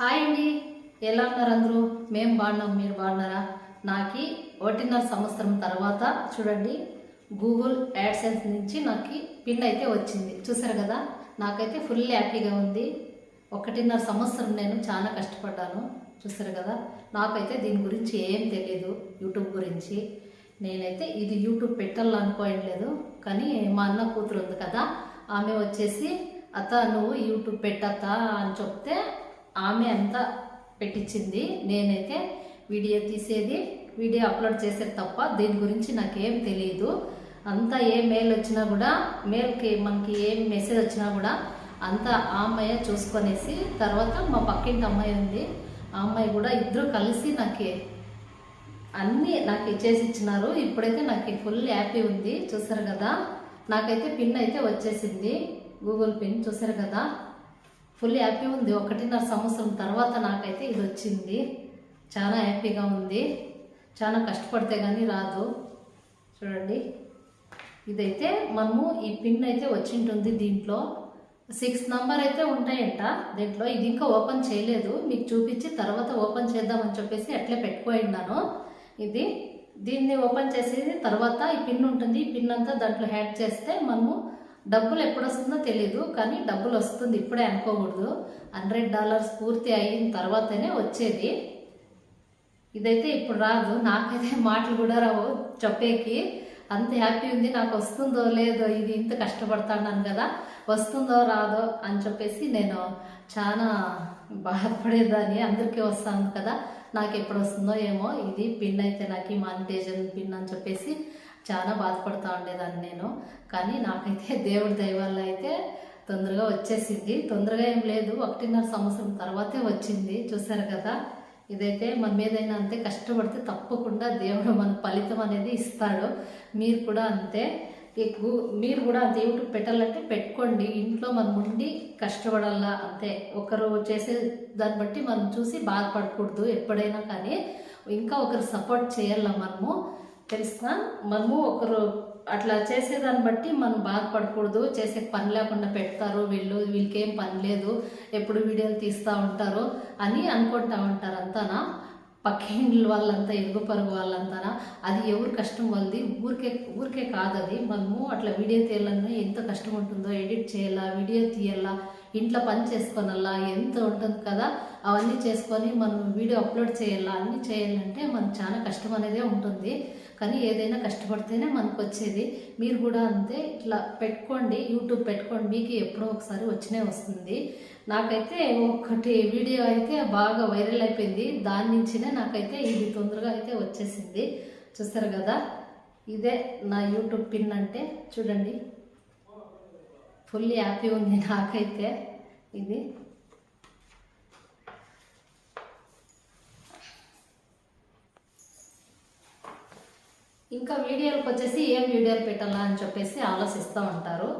Hi అండి, ఎలా ఉన్నారు అందరూ? మేము బాగున్నాం, మీరు బాగున్నారా? నాకు 1.5 సంవత్సరం తర్వాత చూడండి గూగుల్ యాడ్సెన్స్ నుంచి నాకు పిన్ అయితే వచ్చింది. చూసారు కదా, నాకైతే ఫుల్ హ్యాపీగా ఉంది. 1.5 సంవత్సరం నేను చాలా కష్టపడ్డాను. చూసారు కదా, నాకైతే దీని గురించి ఏం తెలియదు. యూట్యూబ్ గురించి నేనైతే ఇది యూట్యూబ్ పెట్టాలనుకోవట్లేదు. కానీ మా అన్న కూతురు ఉంది కదా, ఆమె వచ్చేసి అత్త నువ్వు యూట్యూబ్ పెట్టత్తా అని చెప్తే ఆమె అంతా పెట్టించింది. నేనైతే వీడియో తీసేది, వీడియో అప్లోడ్ చేసేది తప్ప దీని గురించి నాకేం తెలియదు. అంతా ఏ మెయిల్ వచ్చినా కూడా, మెయిల్కి మనకి ఏం మెసేజ్ వచ్చినా కూడా అంతా ఆ అమ్మాయి చూసుకొనేసి, తర్వాత మా పక్కింటి అమ్మాయి ఉంది, ఆ అమ్మాయి కూడా ఇద్దరు కలిసి నాకు చేసి ఇచ్చినారు. ఇప్పుడైతే నాకు ఫుల్ హ్యాపీ ఉంది. చూసారు కదా, నాకైతే పిన్ అయితే వచ్చేసింది, గూగుల్ పిన్. చూసారు కదా, ఫుల్ హ్యాపీ ఉంది. 1.5 సంవత్సరం తర్వాత నాకైతే ఇది వచ్చింది. చాలా హ్యాపీగా ఉంది. చాలా కష్టపడితే కానీ రాదు. చూడండి, ఇదైతే మనము ఈ పిన్ అయితే వచ్చింటుంది. దీంట్లో 6 నంబర్ అయితే ఉంటాయంట దీంట్లో. ఇది ఇంకా ఓపెన్ చేయలేదు, మీకు చూపించి తర్వాత ఓపెన్ చేద్దామని చెప్పేసి అట్లే పెట్టుకోయిన్నాను. దీన్ని ఓపెన్ చేసేది తర్వాత ఈ పిన్ ఉంటుంది. ఈ పిన్ అంతా దాంట్లో యాడ్ చేస్తే మనము డబ్బులు ఎప్పుడు వస్తుందో తెలియదు, కానీ డబ్బులు వస్తుంది. ఇప్పుడే అనుకోకూడదు. $100 పూర్తి అయిన తర్వాతనే వచ్చేది. ఇదైతే ఇప్పుడు రాదు. నాకైతే మాటలు కూడా రావు చెప్పేకి. అంత హ్యాపీ ఉంది. నాకు వస్తుందో లేదో, ఇది ఇంత కష్టపడతాను కదా, వస్తుందో రాదో అని చెప్పేసి నేను చాలా బాధపడేదాన్ని. అందరికీ వస్తాను కదా, నాకు ఎప్పుడు వస్తుందో ఏమో. ఇది పిన్ అయితే నాకు మానిటైజేషన్ పిన్ అని చెప్పేసి చాలా బాధపడుతూ ఉండేదాన్ని నేను. కానీ నాకైతే దేవుడి దయ వల్ల అయితే తొందరగా వచ్చేసింది. తొందరగా ఏం లేదు, 1.5 సంవత్సరం తర్వాతే వచ్చింది. చూసారు కదా, ఇదైతే మన మీదైనా అంతే, కష్టపడితే తప్పకుండా దేవుడు మన ఫలితం అనేది ఇస్తాడు. మీరు కూడా అంతే. మీరు కూడా అంతే. యూట్యూబ్ పెట్టాలంటే పెట్టుకోండి. ఇంట్లో మనం ఉండి కష్టపడాలా అంతే. ఒకరు చేసే దాన్ని బట్టి మనం చూసి బాధపడకూడదు ఎప్పుడైనా. కానీ ఇంకా ఒకరు సపోర్ట్ చేయాల మనము, తెలుసా? మనము ఒకరు అట్లా చేసేదాన్ని బట్టి మనం బాధపడకూడదు. చేసే పని లేకుండా పెడతారు వీళ్ళకేం పని లేదు, ఎప్పుడు వీడియోలు తీస్తూ ఉంటారు అని అనుకుంటా ఉంటారు అంతానా. పక్కిండ్ల వాళ్ళంతా, ఇరుగు పరుగు వాళ్ళంతానా. అది ఎవరు కష్టం వాళ్ళది. ఊరికే కాదు అది. మనము అట్లా వీడియో తీయాలన్నా ఎంత కష్టం ఉంటుందో, ఎడిట్ చేయాలా, వీడియో తీయాలా, ఇంట్లో పని చేసుకోనల్లా, ఎంత ఉంటుంది కదా. అవన్నీ చేసుకొని మనం వీడియో అప్లోడ్ చేయాలా, అన్నీ చేయాలంటే మనకు చాలా కష్టం అనేదే ఉంటుంది. కానీ ఏదైనా కష్టపడితేనే మనకు వచ్చేది. మీరు కూడా అంతే. ఇట్లా పెట్టుకోండి, యూట్యూబ్ పెట్టుకోండి, మీకు ఎప్పుడో ఒకసారి వచ్చినే వస్తుంది. నాకైతే ఒకటి వీడియో అయితే బాగా వైరల్ అయిపోయింది, దాని నుంచినే నాకైతే ఇది తొందరగా అయితే వచ్చేసింది. చూస్తారు కదా, ఇదే నా యూట్యూబ్ పిన్ అంటే. చూడండి, ఫుల్ హ్యాపీ ఉంది నాకైతే. ఇది ఇంకా వీడియోలకు వచ్చేసి ఏం వీడియోలు పెట్టాలా అని చెప్పేసి ఆలోచిస్తూ ఉంటారు.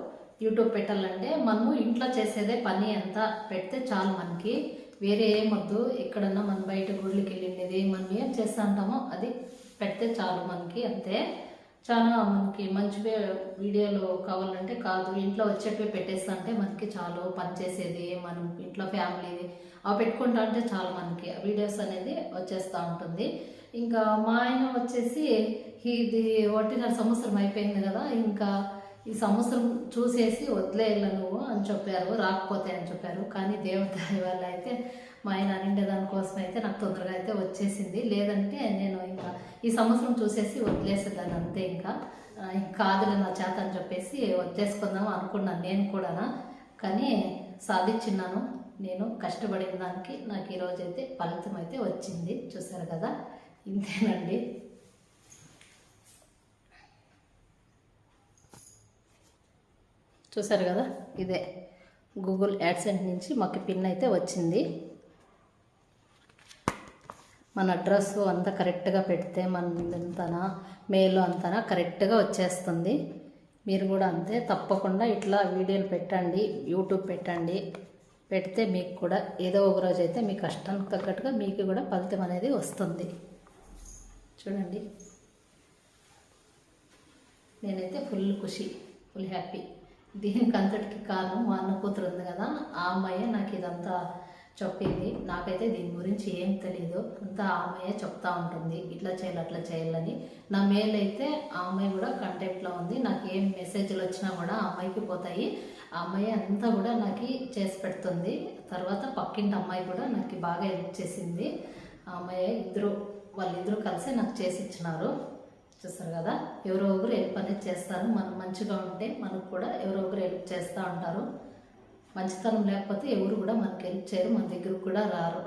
యూట్యూబ్ పెట్టాలంటే మనము ఇంట్లో చేసేదే పని అంతా పెడితే చాలు మనకి. వేరే ఏమొద్దు. ఎక్కడన్నా మనం బయట గుళ్ళకి వెళ్ళినది మనం ఏం చేస్తూ ఉంటామో అది పెడితే చాలు మనకి, అంతే. చాలా మనకి మంచి వీడియోలు కావాలంటే కాదు, ఇంట్లో వచ్చేటివి పెట్టేస్తా అంటే మనకి చాలు. పని చేసేది, మనం ఇంట్లో ఫ్యామిలీది అవి పెట్టుకుంటా అంటే చాలు, మనకి వీడియోస్ అనేది వచ్చేస్తూ ఉంటుంది. ఇంకా మా ఆయన వచ్చేసి ఇది 1.5 సంవత్సరం అయిపోయింది కదా, ఇంకా ఈ సంవత్సరం చూసేసి వదిలేయాల నువ్వు అని చెప్పారు, రాకపోతే అని చెప్పారు. కానీ దేవుడి వల్ల అయితే మా ఆయన అనిండే దానికోసం అయితే నాకు తొందరగా అయితే వచ్చేసింది. లేదంటే నేను ఇంకా ఈ సంవత్సరం చూసేసి వదిలేసేదాన్ని అంతే. ఇంకా కాదులే నా చేత అని చెప్పేసి వచ్చేసుకుందాం అనుకున్నాను నేను కూడా. కానీ సాధించినాను. నేను కష్టపడిన దానికి నాకు ఈరోజు అయితే ఫలితం అయితే వచ్చింది. చూసారు కదా, ఇంతేనండి. చూసారు కదా, ఇదే గూగుల్ యాడ్సెన్స్ నుంచి మాకు పిన్ అయితే వచ్చింది. మన అడ్రస్ అంతా కరెక్ట్గా పెడితే అంతనా మెయిల్ అంతనా కరెక్ట్గా వచ్చేస్తుంది. మీరు కూడా అంతే. తప్పకుండా ఇట్లా వీడియోలు పెట్టండి, యూట్యూబ్ పెట్టండి. పెడితే మీకు కూడా ఏదో ఒక రోజు అయితే మీ కష్టానికి తగ్గట్టుగా మీకు కూడా ఫలితం అనేది వస్తుంది. చూడండి, నేనైతే ఫుల్ ఖుషి, ఫుల్ హ్యాపీ. దీనికి అంతటికి కారణం మా అన్న కూతురు ఉంది కదా, ఆ అమ్మాయి నాకు ఇదంతా చెప్పింది. నాకైతే దీని గురించి ఏం తెలీదు, అంతా ఆ అమ్మాయే చెప్తా ఉంటుంది ఇట్లా చేయాలి అట్లా చేయాలని. నా మెయిల్ అయితే ఆ అమ్మాయి కూడా కాంటాక్ట్లో ఉంది. నాకు ఏం మెసేజ్లు వచ్చినా కూడా ఆ అమ్మాయికి పోతాయి. ఆ అమ్మాయి అంతా కూడా నాకు చేసి పెడుతుంది. తర్వాత పక్కింటి అమ్మాయి కూడా నాకు బాగా హెల్ప్ చేసింది. ఆ అమ్మాయి వాళ్ళిద్దరూ కలిసి నాకు చేసి ఇచ్చినారు. చూస్తారు కదా, ఎవరో ఒకరు హెల్ప్ అనేది చేస్తారు. మనం మంచిగా ఉంటే మనకు కూడా ఎవరో ఒకరు హెల్ప్ చేస్తూ ఉంటారు. మంచితనం లేకపోతే ఎవరు కూడా మనకి హెల్ప్ చేయరు, మన దగ్గరకు కూడా రారు.